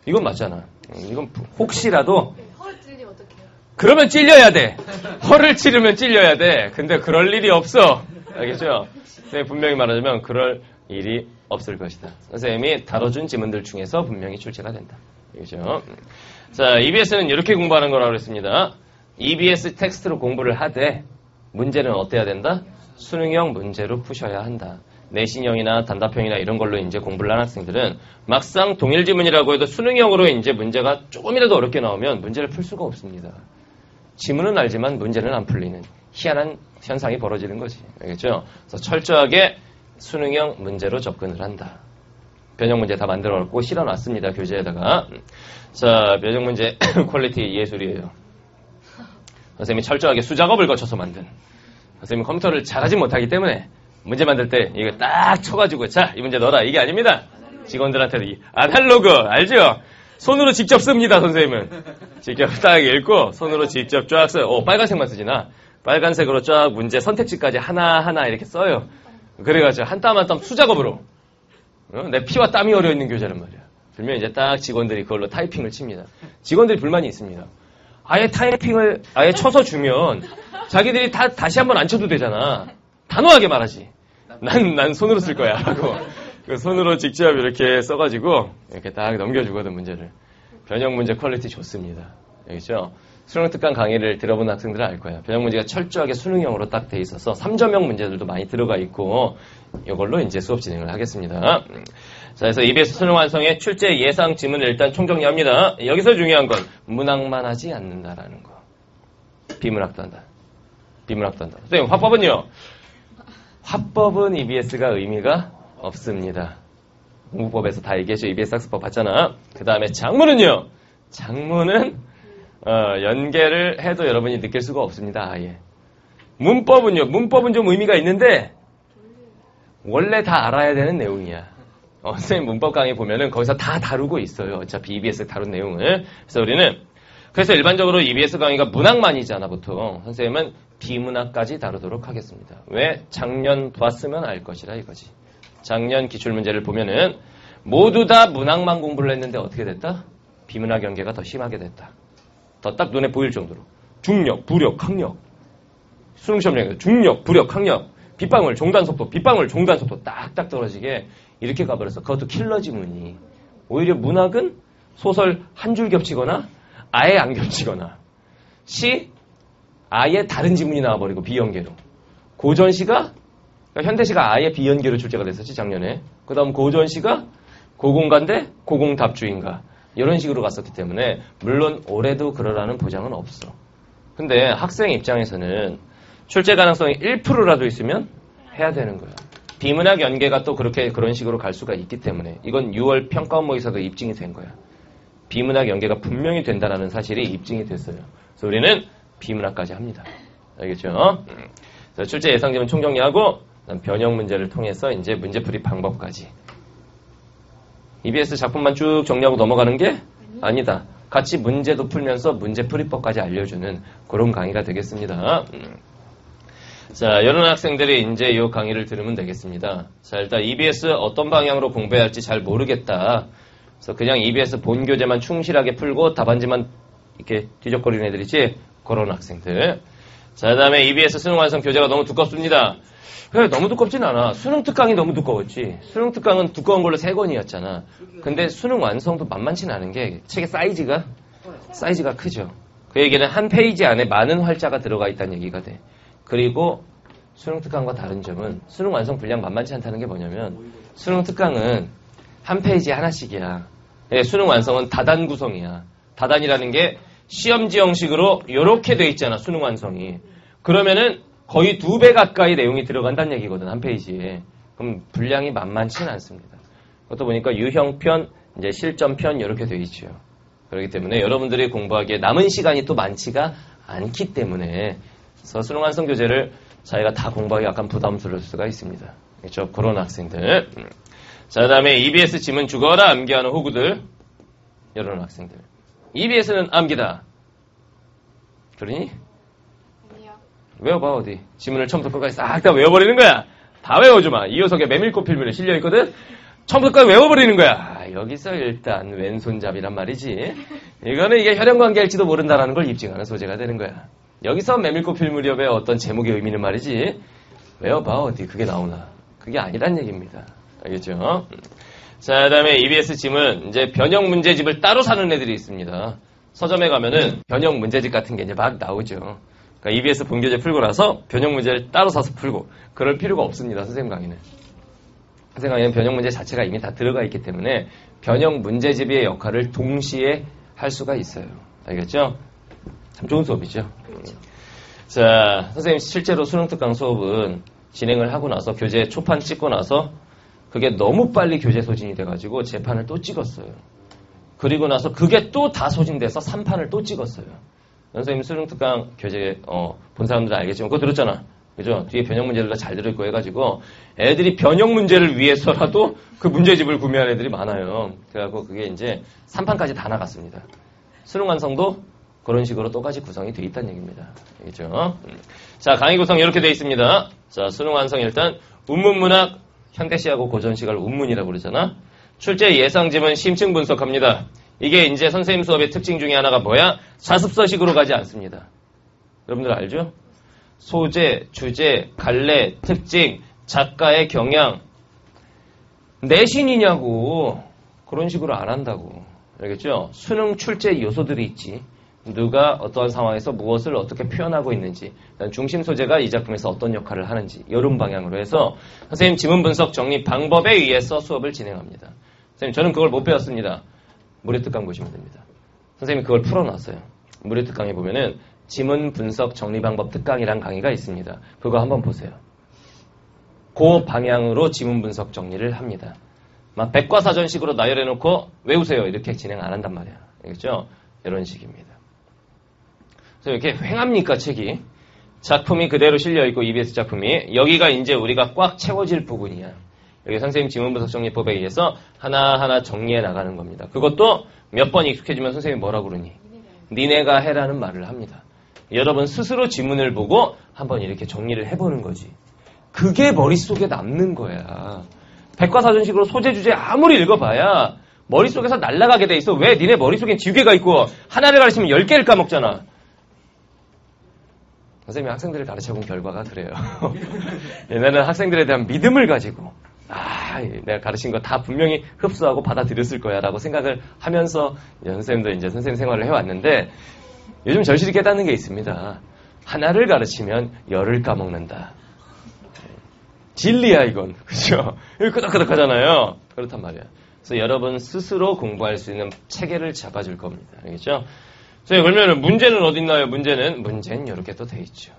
이건 맞잖아. 이건 혹시라도 허를 찔리면 어떡해요? 그러면 찔려야 돼. 허를 찌르면 찔려야 돼. 근데 그럴 일이 없어. 알겠죠? 선생님 분명히 말하자면 그럴 일이 없을 것이다. 선생님이 다뤄준 지문들 중에서 분명히 출제가 된다. 알겠죠? 자, EBS는 이렇게 공부하는 거라고 그랬습니다. EBS 텍스트로 공부를 하되 문제는 어때야 된다? 수능형 문제로 푸셔야 한다. 내신형이나 단답형이나 이런 걸로 이제 공부를 한 학생들은 막상 동일 지문이라고 해도 수능형으로 이제 문제가 조금이라도 어렵게 나오면 문제를 풀 수가 없습니다. 지문은 알지만 문제는 안 풀리는 희한한 현상이 벌어지는 거지. 알겠죠? 그래서 철저하게 수능형 문제로 접근을 한다. 변형 문제 다 만들어 놓고 실어놨습니다. 교재에다가. 자, 변형 문제 퀄리티 예술이에요. 선생님이 철저하게 수작업을 거쳐서 만든. 선생님이 컴퓨터를 잘하지 못하기 때문에 문제 만들 때 이거 딱 쳐가지고 자, 이 문제 넣어라. 이게 아닙니다. 직원들한테도 아날로그 알죠? 손으로 직접 씁니다. 선생님은. 직접 딱 읽고 손으로 직접 쫙 써요. 빨간색만 쓰지나. 빨간색으로 쫙 문제 선택지까지 하나하나 이렇게 써요. 그래가지고 한 땀 한 땀 수작업으로. 내 피와 땀이 어려있는 교재란 말이야. 그러면 이제 딱 직원들이 그걸로 타이핑을 칩니다. 직원들이 불만이 있습니다. 아예 타이핑을 아예 쳐서 주면 자기들이 다시 한번 안 쳐도 되잖아. 단호하게 말하지. 난 손으로 쓸 거야. 라고. 그 손으로 직접 이렇게 써가지고 이렇게 딱 넘겨주거든, 문제를. 변형 문제 퀄리티 좋습니다. 알겠죠? 수능 특강 강의를 들어본 학생들은 알 거야. 변형 문제가 철저하게 수능형으로 딱 돼 있어서 3점형 문제들도 많이 들어가 있고 이걸로 이제 수업 진행을 하겠습니다. 자, 그래서 EBS 수능 완성의 출제 예상 지문을 일단 총정리합니다. 여기서 중요한 건 문학만 하지 않는다라는 거. 비문학도 한다. 비문학도 한다. 선생님, 화법은요? 화법은 EBS가 의미가 없습니다. 공부법에서 다 얘기했죠. EBS 학습법 봤잖아. 그 다음에 장문은요? 장문은 연계를 해도 여러분이 느낄 수가 없습니다. 아예. 문법은요? 문법은 좀 의미가 있는데 원래 다 알아야 되는 내용이야. 선생님 문법 강의 보면은 거기서 다 다루고 있어요. 어차피 EBS 다룬 내용을. 그래서 일반적으로 EBS 강의가 문학만이잖아, 보통. 선생님은 비문학까지 다루도록 하겠습니다. 왜? 작년 봤으면 알 것이라 이거지. 작년 기출문제를 보면은 모두 다 문학만 공부를 했는데 어떻게 됐다? 비문학 연계가 더 심하게 됐다. 더 딱 눈에 보일 정도로. 중력, 부력, 항력. 수능시험 연계 중력, 부력, 항력. 빗방울, 종단속도, 빗방울, 종단속도 딱딱 떨어지게 이렇게 가버렸어. 그것도 킬러 지문이. 오히려 문학은 소설 한 줄 겹치거나 아예 안 겹치거나 시 아예 다른 지문이 나와버리고 비연계로. 고전시가 그러니까 현대시가 아예 비연계로 출제가 됐었지 작년에. 그 다음 고전시가 고공가인데 고공답주인가 이런 식으로 갔었기 때문에 물론 올해도 그러라는 보장은 없어. 근데 학생 입장에서는 출제 가능성이 1%라도 있으면 해야 되는 거야. 비문학 연계가 또 그런 식으로 갈 수가 있기 때문에 이건 6월 평가 업무에서도 입증이 된 거야. 비문학 연계가 분명히 된다는 사실이 입증이 됐어요. 그래서 우리는 비문학까지 합니다. 알겠죠? 출제 예상지문 총정리하고 변형 문제를 통해서 이제 문제풀이 방법까지. EBS 작품만 쭉 정리하고 넘어가는 게 아니다. 같이 문제도 풀면서 문제풀이법까지 알려주는 그런 강의가 되겠습니다. 자, 이런 학생들이 이제 이 강의를 들으면 되겠습니다. 자, 일단 EBS 어떤 방향으로 공부해야 할지 잘 모르겠다. 그래서 그냥 EBS 본 교재만 충실하게 풀고 답안지만 이렇게 뒤적거리는 애들이지. 그런 학생들. 자, 그 다음에 EBS 수능 완성 교재가 너무 두껍습니다. 그래, 너무 두껍진 않아. 수능 특강이 너무 두꺼웠지. 수능 특강은 두꺼운 걸로 3권이었잖아. 근데 수능 완성도 만만치 않은 게 책의 사이즈가 크죠. 그 얘기는 한 페이지 안에 많은 활자가 들어가 있다는 얘기가 돼. 그리고 수능 특강과 다른 점은 수능 완성 분량 만만치 않다는 게 뭐냐면 수능 특강은 한 페이지에 하나씩이야. 수능 완성은 다단 구성이야. 다단이라는 게 시험지 형식으로 이렇게 돼 있잖아. 수능 완성이. 그러면은 거의 2배 가까이 내용이 들어간다는 얘기거든. 한 페이지에. 그럼 분량이 만만치는 않습니다. 그것도 보니까 유형편, 이제 실전편 이렇게 돼 있죠. 그렇기 때문에 여러분들이 공부하기에 남은 시간이 또 많지가 않기 때문에 그래서 수능 완성 교재를 자기가 다 공부하기 약간 부담스러울 수가 있습니다. 그렇죠? 그런 학생들. 자, 그 다음에 EBS 지문 죽어라 암기하는 호구들. 이런 학생들. EBS는 암기다. 그러니? 아니요. 외워봐, 어디. 지문을 처음부터 끝까지 싹 다 외워버리는 거야. 다 외워주마. 이 녀석에 메밀꽃 필면에 실려있거든? 처음부터 끝까지 외워버리는 거야. 여기서 일단 왼손잡이란 말이지. 이거는 이게 혈연관계일지도 모른다라는 걸 입증하는 소재가 되는 거야. 여기서 메밀꽃 필무렵의 어떤 제목의 의미는 말이지. 외워봐, 어디. 그게 나오나. 그게 아니란 얘기입니다. 알겠죠? 자, 그 다음에 EBS 지문, 이제 변형 문제집을 따로 사는 애들이 있습니다. 서점에 가면은 변형 문제집 같은 게 이제 막 나오죠. 그러니까 EBS 본교재 풀고 나서 변형 문제를 따로 사서 풀고, 그럴 필요가 없습니다, 선생님 강의는. 선생님 강의는 변형 문제 자체가 이미 다 들어가 있기 때문에 변형 문제집의 역할을 동시에 할 수가 있어요. 알겠죠? 참 좋은 수업이죠. 자, 선생님 실제로 수능특강 수업은 진행을 하고 나서 교재 초판 찍고 나서 그게 너무 빨리 교재 소진이 돼가지고 재판을 또 찍었어요. 그리고 나서 그게 또 다 소진돼서 3판을 또 찍었어요. 선생님 수능특강 교재 본 사람들은 알겠지만 그거 들었잖아. 그죠? 뒤에 변형 문제를 다 잘 들을 거 해가지고 애들이 변형 문제를 위해서라도 그 문제집을 구매한 애들이 많아요. 그래갖고 그게 이제 3판까지 다 나갔습니다. 수능 완성도 그런 식으로 똑같이 구성이 돼 있다는 얘기입니다. 알겠죠? 자, 강의 구성 이렇게 돼 있습니다. 자, 수능 완성 일단 운문문학 현대시하고 고전시를 운문이라고 그러잖아. 출제 예상지문 심층 분석합니다. 이게 이제 선생님 수업의 특징 중에 하나가 뭐야? 자습서식으로 가지 않습니다. 여러분들 알죠? 소재, 주제, 갈래, 특징, 작가의 경향, 내신이냐고 그런 식으로 안 한다고. 알겠죠? 수능 출제 요소들이 있지. 누가 어떠한 상황에서 무엇을 어떻게 표현하고 있는지, 중심 소재가 이 작품에서 어떤 역할을 하는지 이런 방향으로 해서 선생님 지문 분석 정리 방법에 의해서 수업을 진행합니다. 선생님 저는 그걸 못 배웠습니다. 무료특강 보시면 됩니다. 선생님이 그걸 풀어놨어요. 무료특강에 보면은 지문 분석 정리 방법 특강이란 강의가 있습니다. 그거 한번 보세요. 그 방향으로 지문 분석 정리를 합니다. 막 백과사전식으로 나열해놓고 외우세요 이렇게 진행 안 한단 말이야. 알겠죠? 이런 식입니다. 그래서 이렇게 휑합니까 책이? 작품이 그대로 실려있고 EBS 작품이 여기가 이제 우리가 꽉 채워질 부분이야. 여기 선생님 지문분석 정리법에 의해서 하나하나 정리해 나가는 겁니다. 그것도 몇 번 익숙해지면 선생님이 뭐라고 그러니? 니네가 해라는 말을 합니다. 여러분 스스로 지문을 보고 한번 이렇게 정리를 해보는 거지. 그게 머릿속에 남는 거야. 백과사전식으로 소재 주제 아무리 읽어봐야 머릿속에서 날아가게 돼 있어. 왜? 니네 머릿속엔 지우개가 있고 하나를 가르치면 10개를 까먹잖아. 선생님이 학생들을 가르쳐본 결과가 그래요. 얘네는 학생들에 대한 믿음을 가지고 내가 가르친 거 다 분명히 흡수하고 받아들였을 거야 라고 생각을 하면서 선생님도 이제 선생님 생활을 해왔는데 요즘 절실히 깨닫는 게 있습니다. 하나를 가르치면 10을 까먹는다. 진리야 이건. 그죠? 이거 끄덕끄덕 하잖아요. 그렇단 말이야. 그래서 여러분 스스로 공부할 수 있는 체계를 잡아줄 겁니다. 알겠죠? 자, 그러면 문제는 어딨나요? 문제는 이렇게 또 돼 있죠.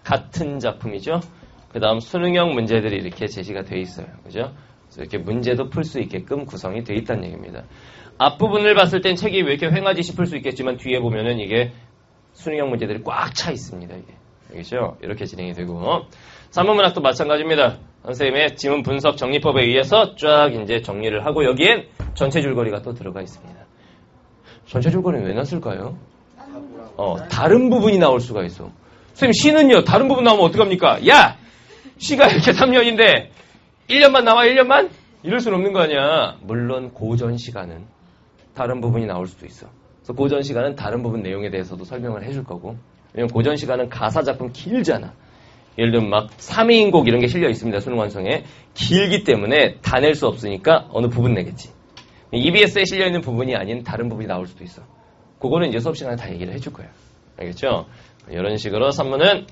같은 작품이죠. 그 다음 수능형 문제들이 이렇게 제시가 돼 있어요. 그죠? 그래서 이렇게 문제도 풀 수 있게끔 구성이 돼 있다는 얘기입니다. 앞부분을 봤을 땐 책이 왜 이렇게 횡하지 싶을 수 있겠지만 뒤에 보면은 이게 수능형 문제들이 꽉 차 있습니다. 이게. 알겠죠? 이렇게 진행이 되고. 3번 문학도 마찬가지입니다. 선생님의 지문 분석 정리법에 의해서 쫙 이제 정리를 하고 여기엔 전체 줄거리가 또 들어가 있습니다. 전체 줄거리는 왜 놨을까요? 다른 부분이 나올 수가 있어. 선생님 시는요. 다른 부분 나오면 어떡합니까? 야! 시가 이렇게 3년인데 1년만 나와 1년만? 이럴 수는 없는 거 아니야. 물론 고전 시간은 다른 부분이 나올 수도 있어. 그래서 고전 시간은 다른 부분 내용에 대해서도 설명을 해줄 거고 왜냐면 고전 시간은 가사 작품 길잖아. 예를 들면 막 3위인곡 이런 게 실려 있습니다. 수능 완성에. 길기 때문에 다 낼 수 없으니까 어느 부분 내겠지. EBS에 실려있는 부분이 아닌 다른 부분이 나올 수도 있어. 그거는 이제 수업 시간에 다 얘기를 해줄 거예요. 알겠죠? 이런 식으로 3문은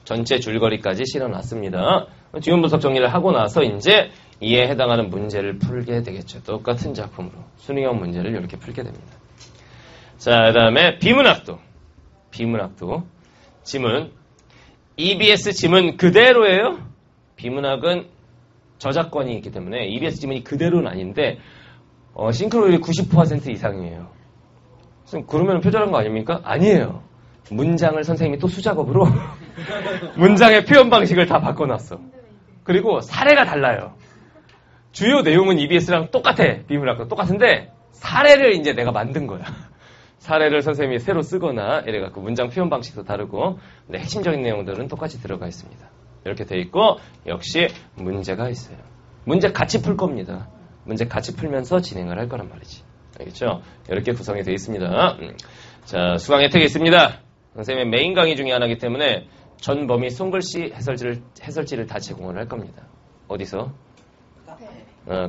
전체 줄거리까지 실어놨습니다. 지문 분석 정리를 하고 나서 이제 이에 해당하는 문제를 풀게 되겠죠. 똑같은 작품으로 수능형 문제를 이렇게 풀게 됩니다. 자, 그 다음에 비문학도 지문 EBS 지문 그대로예요. 비문학은 저작권이 있기 때문에 EBS 지문이 그대로는 아닌데 싱크로율이 90% 이상이에요. 그러면 표절한 거 아닙니까? 아니에요. 문장을 선생님이 또 수작업으로 문장의 표현 방식을 다 바꿔놨어. 그리고 사례가 달라요. 주요 내용은 EBS랑 똑같아. 비문학과 똑같은데 사례를 이제 내가 만든 거야. 사례를 선생님이 새로 쓰거나 이래갖고 문장 표현 방식도 다르고 근데 핵심적인 내용들은 똑같이 들어가 있습니다. 이렇게 돼 있고 역시 문제가 있어요. 문제 같이 풀 겁니다. 문제 같이 풀면서 진행을 할 거란 말이지. 알겠죠? 이렇게 구성이 되어 있습니다. 자, 수강 혜택이 있습니다. 선생님의 메인 강의 중에 하나이기 때문에 전 범위 송글씨 해설지를 다 제공을 할 겁니다. 어디서?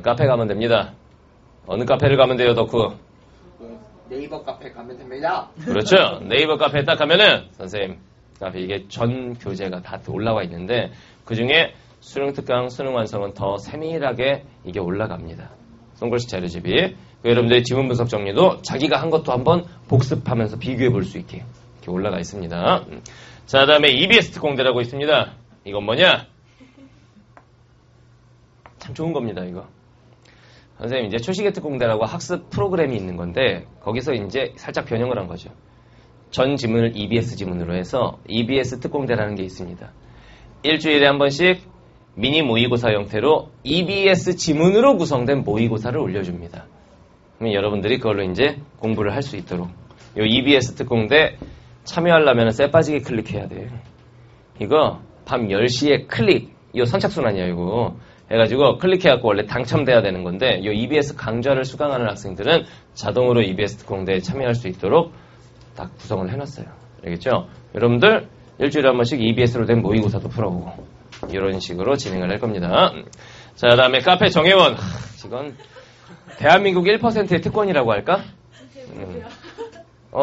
카페 가면 됩니다. 어느 카페를 가면 돼요, 덕후? 네이버 카페 가면 됩니다. 그렇죠. 네이버 카페에 딱 가면은 선생님 카페 이게 전 교재가 다 올라와 있는데 그 중에 수능 특강, 수능 완성은 더 세밀하게 이게 올라갑니다. 송글씨 자료집이. 여러분들의 지문 분석 정리도 자기가 한 것도 한번 복습하면서 비교해 볼 수 있게 이렇게 올라가 있습니다. 자, 그 다음에 EBS 특공대라고 있습니다. 이건 뭐냐? 참 좋은 겁니다, 이거. 선생님, 이제 초시계 특공대라고 학습 프로그램이 있는 건데, 거기서 이제 살짝 변형을 한 거죠. 전 지문을 EBS 지문으로 해서 EBS 특공대라는 게 있습니다. 일주일에 한 번씩 미니 모의고사 형태로 EBS 지문으로 구성된 모의고사를 올려줍니다. 그러면 여러분들이 그걸로 이제 공부를 할 수 있도록. 요 EBS 특공대 참여하려면 쎄 빠지게 클릭해야 돼요. 이거 밤 10시에 클릭, 이거 선착순 아니야, 이거. 해가지고 클릭해갖고 원래 당첨돼야 되는 건데, 이 EBS 강좌를 수강하는 학생들은 자동으로 EBS 특공대에 참여할 수 있도록 딱 구성을 해놨어요. 알겠죠? 여러분들 일주일에 한 번씩 EBS로 된 모의고사도 풀어보고, 이런 식으로 진행을 할 겁니다. 자, 그 다음에 카페 정혜원. 이건 대한민국 1%의 특권이라고 할까?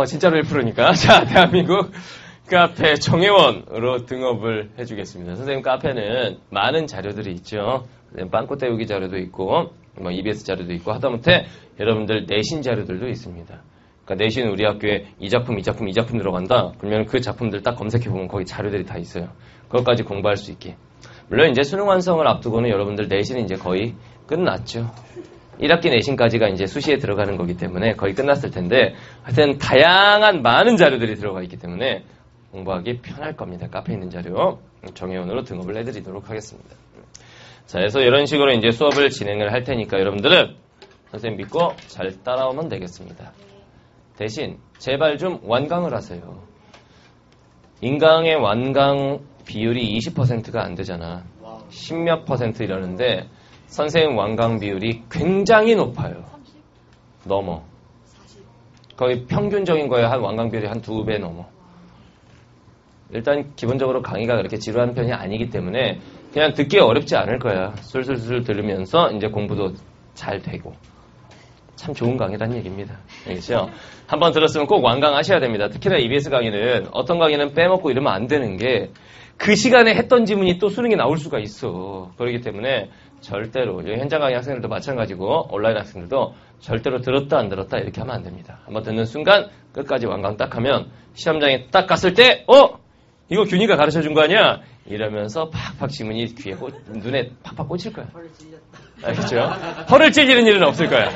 진짜로 1%니까. 자, 대한민국 카페 정혜원으로 등업을 해주겠습니다. 선생님 카페는 많은 자료들이 있죠. 빵꾸 때우기 자료도 있고, EBS 자료도 있고, 하다못해 여러분들 내신 자료들도 있습니다. 그러니까 내신 우리 학교에 이 작품 들어간다. 그러면 그 작품들 딱 검색해보면 거기 자료들이 다 있어요. 그것까지 공부할 수 있게. 물론 이제 수능 완성을 앞두고는 여러분들 내신은 이제 거의 끝났죠. 1학기 내신까지가 이제 수시에 들어가는 거기 때문에 거의 끝났을 텐데, 하여튼 다양한 많은 자료들이 들어가 있기 때문에 공부하기 편할 겁니다. 카페에 있는 자료 정혜원으로 등업을 해드리도록 하겠습니다. 자, 그래서 이런 식으로 이제 수업을 진행을 할 테니까 여러분들은 선생님 믿고 잘 따라오면 되겠습니다. 대신 제발 좀 완강을 하세요. 인강의 완강 비율이 20%가 안 되잖아. 10몇 퍼센트 이러는데 선생님 완강 비율이 굉장히 높아요. 넘어. 거의 평균적인 거에 한 완강 비율이 한 2배 넘어. 일단 기본적으로 강의가 그렇게 지루한 편이 아니기 때문에 그냥 듣기 어렵지 않을 거야. 술술술 들으면서 이제 공부도 잘 되고. 참 좋은 강의란 얘기입니다. 알겠죠? 한번 들었으면 꼭 완강하셔야 됩니다. 특히나 EBS 강의는 어떤 강의는 빼먹고 이러면 안 되는 게 그 시간에 했던 지문이 또 수능에 나올 수가 있어. 그렇기 때문에 절대로 현장 강의 학생들도 마찬가지고 온라인 학생들도 절대로 들었다 안 들었다 이렇게 하면 안 됩니다. 한번 듣는 순간 끝까지 완강 딱 하면 시험장에 딱 갔을 때 이거 균이가 가르쳐준 거 아니야? 이러면서 팍팍 지문이 귀에 눈에 팍팍 꽂힐 거야. 알겠죠? 허를 찔리는 일은 없을 거야.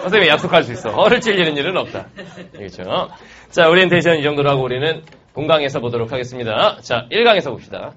선생님이 약속할 수 있어. 허를 찔리는 일은 없다. 알겠죠? 자, 오리엔테이션 이 정도로 하고 우리는 본강에서 보도록 하겠습니다. 자, 1강에서 봅시다.